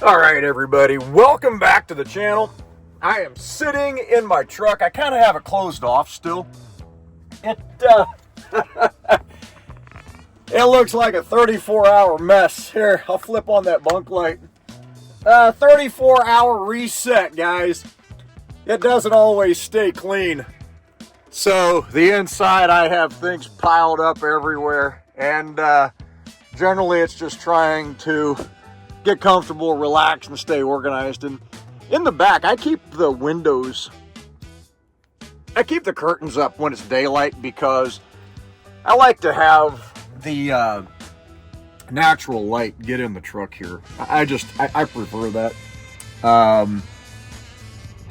All right, everybody, welcome back to the channel. I am sitting in my truck. I kind of have it closed off still. It looks like a 34-hour mess. Here, I'll flip on that bunk light. 34-hour reset, guys. It doesn't always stay clean. So the inside, I have things piled up everywhere, and generally it's just trying to get comfortable, relax, and stay organized. And in the back, I keep the curtains up when it's daylight because I like to have the natural light get in the truck here. I prefer that.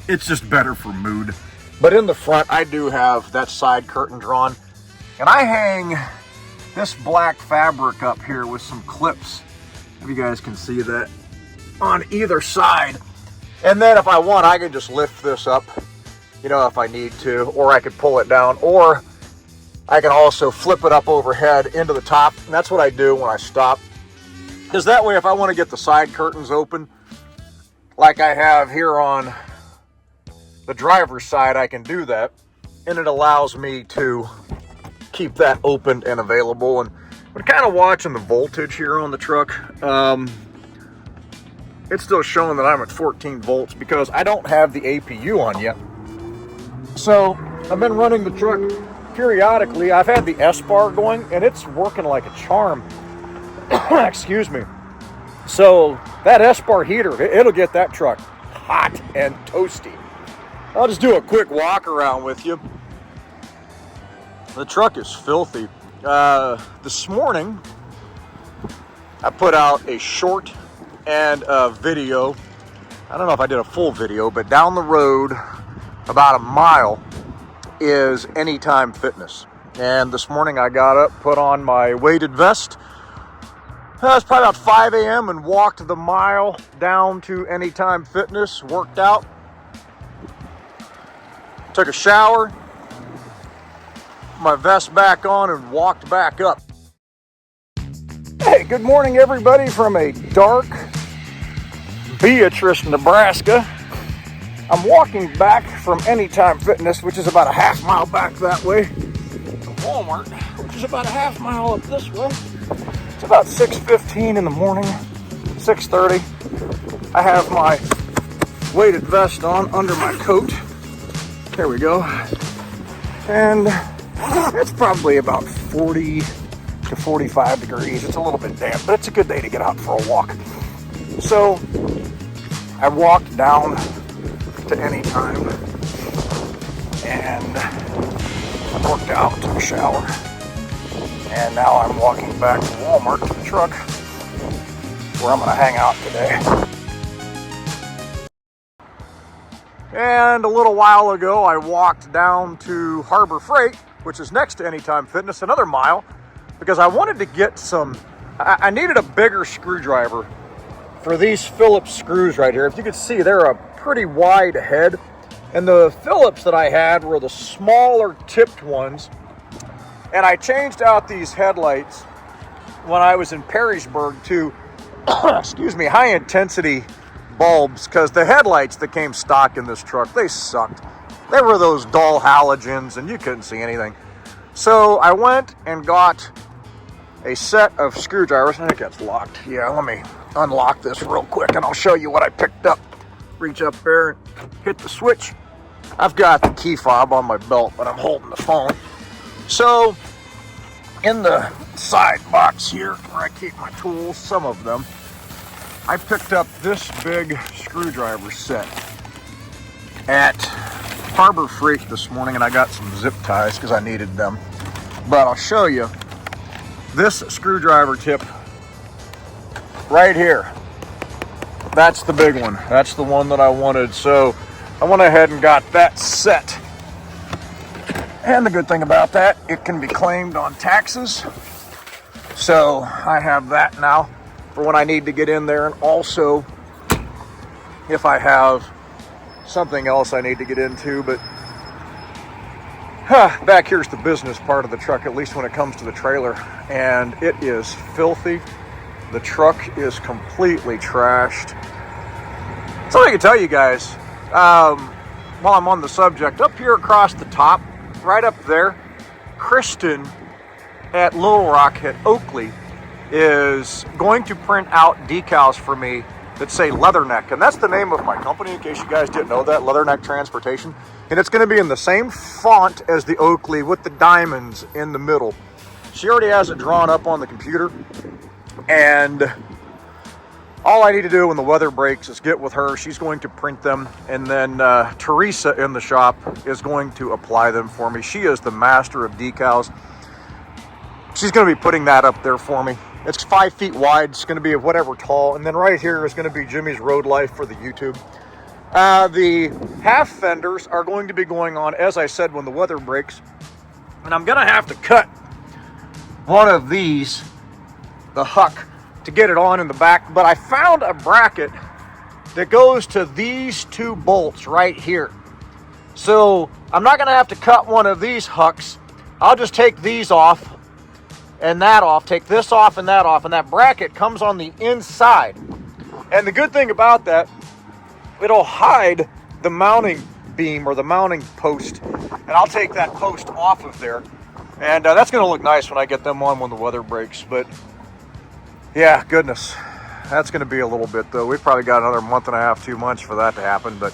It's just better for mood. But in the front, I do have that side curtain drawn, and I hang this black fabric up here with some clips, if you guys can see that, on either side. And then if I want, I can just lift this up, you know, if I need to, or I could pull it down, or I can also flip it up overhead into the top. And that's what I do when I stop, because that way, if I want to get the side curtains open, like I have here on the driver's side, I can do that, and it allows me to keep that open and available. And we're kind of watching the voltage here on the truck. It's still showing that I'm at 14 volts because I don't have the APU on yet. So I've been running the truck periodically. I've had the S-bar going, and it's working like a charm. Excuse me. So that S-bar heater, it'll get that truck hot and toasty. I'll just do a quick walk around with you. The truck is filthy. This morning, I put out a short and a video. I don't know if I did a full video, but down the road, about a mile, is Anytime Fitness. And this morning I got up, put on my weighted vest. It was probably about 5 a.m. and walked the mile down to Anytime Fitness, worked out. Took a shower, my vest back on, and walked back up. Hey, good morning, everybody, from a dark Beatrice, Nebraska. I'm walking back from Anytime Fitness, which is about a half mile back that way, to Walmart, which is about a half mile up this way. It's about 6:15 in the morning, 6:30. I have my weighted vest on under my coat. There we go. And it's probably about 40 to 45 degrees. It's a little bit damp, but it's a good day to get out for a walk. So I walked down to Anytime and worked out, took a shower. And now I'm walking back to Walmart to the truck where I'm gonna hang out today. And a little while ago, I walked down to Harbor Freight, which is next to Anytime Fitness, another mile, because I wanted to get I needed a bigger screwdriver for these Phillips screws right here. If you can see, they're a pretty wide head. And the Phillips that I had were the smaller tipped ones. And I changed out these headlights when I was in Perrysburg to, excuse me, high intensity bulbs, because the headlights that came stock in this truck, they sucked. They were those dull halogens and you couldn't see anything. So I went and got a set of screwdrivers. I think that's locked. Yeah, let me unlock this real quick and I'll show you what I picked up. Reach up there and hit the switch. I've got the key fob on my belt, but I'm holding the phone. So in the side box here where I keep my tools, some of them, I picked up this big screwdriver set at Harbor Freight this morning, and I got some zip ties because I needed them. But I'll show you this screwdriver tip right here. That's the big one. That's the one that I wanted. So I went ahead and got that set. And the good thing about that, it can be claimed on taxes. So I have that now for when I need to get in there, and also if I have something else I need to get into. But back here's the business part of the truck, at least when it comes to the trailer, and it is filthy. The truck is completely trashed. Something I can tell you guys, while I'm on the subject, up here across the top, right up there, Kristen at Little Rock at Oakley is going to print out decals for me that say Leatherneck, and that's the name of my company, in case you guys didn't know that, Leatherneck Transportation. And it's going to be in the same font as the Oakley with the diamonds in the middle. She already has it drawn up on the computer, and all I need to do when the weather breaks is get with her. She's going to print them, and then Teresa in the shop is going to apply them for me. She is the master of decals. She's going to be putting that up there for me. It's 5 feet wide. It's going to be of whatever tall. And then right here is going to be Jimmy's Road Life for the YouTube. The half fenders are going to be going on, as I said, when the weather breaks. And I'm going to have to cut one of these, the huck, to get it on in the back. But I found a bracket that goes to these two bolts right here. So I'm not going to have to cut one of these hucks. I'll just take these off and that off, take this off and that bracket comes on the inside. And the good thing about that, it'll hide the mounting beam or the mounting post, and I'll take that post off of there, and that's going to look nice when I get them on when the weather breaks. But yeah, goodness, that's going to be a little bit though. We've probably got another month and a half, 2 months for that to happen. But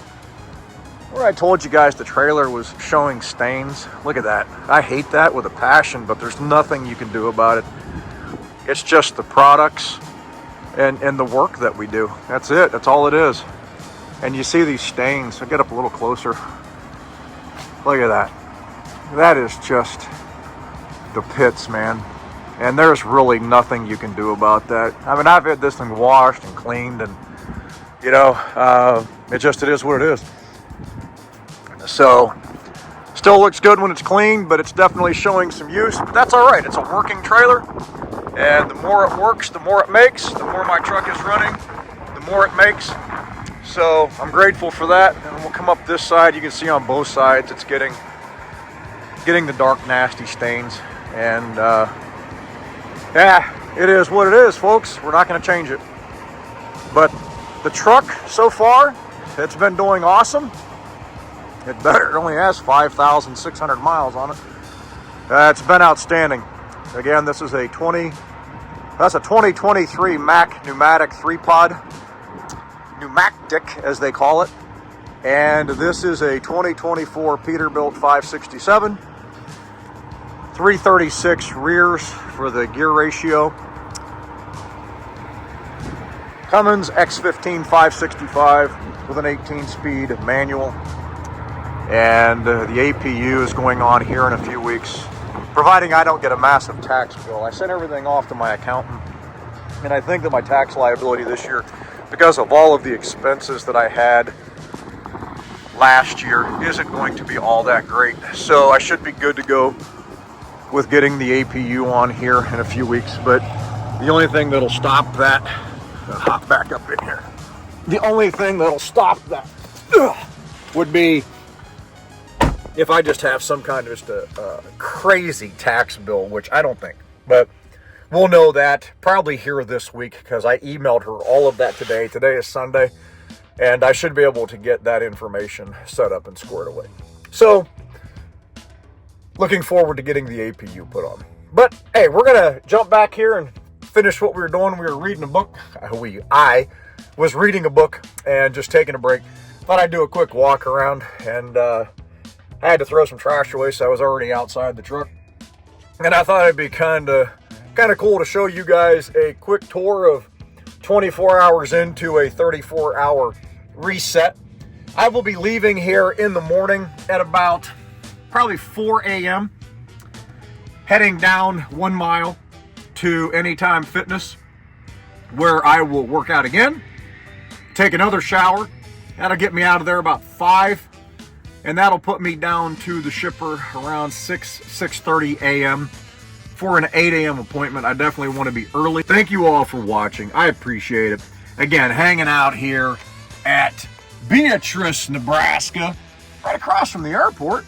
where I told you guys the trailer was showing stains, look at that. I hate that with a passion, but there's nothing you can do about it. It's just the products and the work that we do. That's it. That's all it is. And you see these stains. I'll get up a little closer. Look at that. That is just the pits, man. And there's really nothing you can do about that. I mean, I've had this thing washed and cleaned, and you know, it is what it is. So, still looks good when it's clean, but it's definitely showing some use. But that's all right. It's a working trailer, and the more it works, the more it makes. The more my truck is running, the more it makes. So I'm grateful for that. And we'll come up this side. You can see on both sides, it's getting the dark, nasty stains. And yeah, it is what it is, folks. We're not going to change it. But the truck so far, it's been doing awesome. It only has 5,600 miles on it. It's been outstanding. Again, this is that's a 2023 Mack pneumatic 3-pod, pneumatic as they call it. And this is a 2024 Peterbilt 567, 336 rears for the gear ratio. Cummins X15 565 with an 18-speed manual. And the APU is going on here in a few weeks, providing I don't get a massive tax bill. I sent everything off to my accountant, and I think that my tax liability this year, because of all of the expenses that I had last year, isn't going to be all that great. So I should be good to go with getting the APU on here in a few weeks. But the only thing that'll stop that, I'll hop back up in here. The only thing that'll stop that would be if I just have some kind of just a crazy tax bill, which I don't think. But we'll know that probably here this week, because I emailed her all of that today. Today is Sunday, and I should be able to get that information set up and squared away. So, looking forward to getting the APU put on. But, hey, we're going to jump back here and finish what we were doing. We were reading a book. I was reading a book and just taking a break. Thought I'd do a quick walk around, and I had to throw some trash away, so I was already outside the truck. And I thought it'd be kind of cool to show you guys a quick tour of 24 hours into a 34-hour reset. I will be leaving here in the morning at about probably 4 a.m., heading down 1 mile to Anytime Fitness, where I will work out again, take another shower. That'll get me out of there about 5. And that'll put me down to the shipper around 6:30 a.m. for an 8 a.m. appointment. I definitely want to be early. Thank you all for watching. I appreciate it. Again, hanging out here at Beatrice, Nebraska, right across from the airport.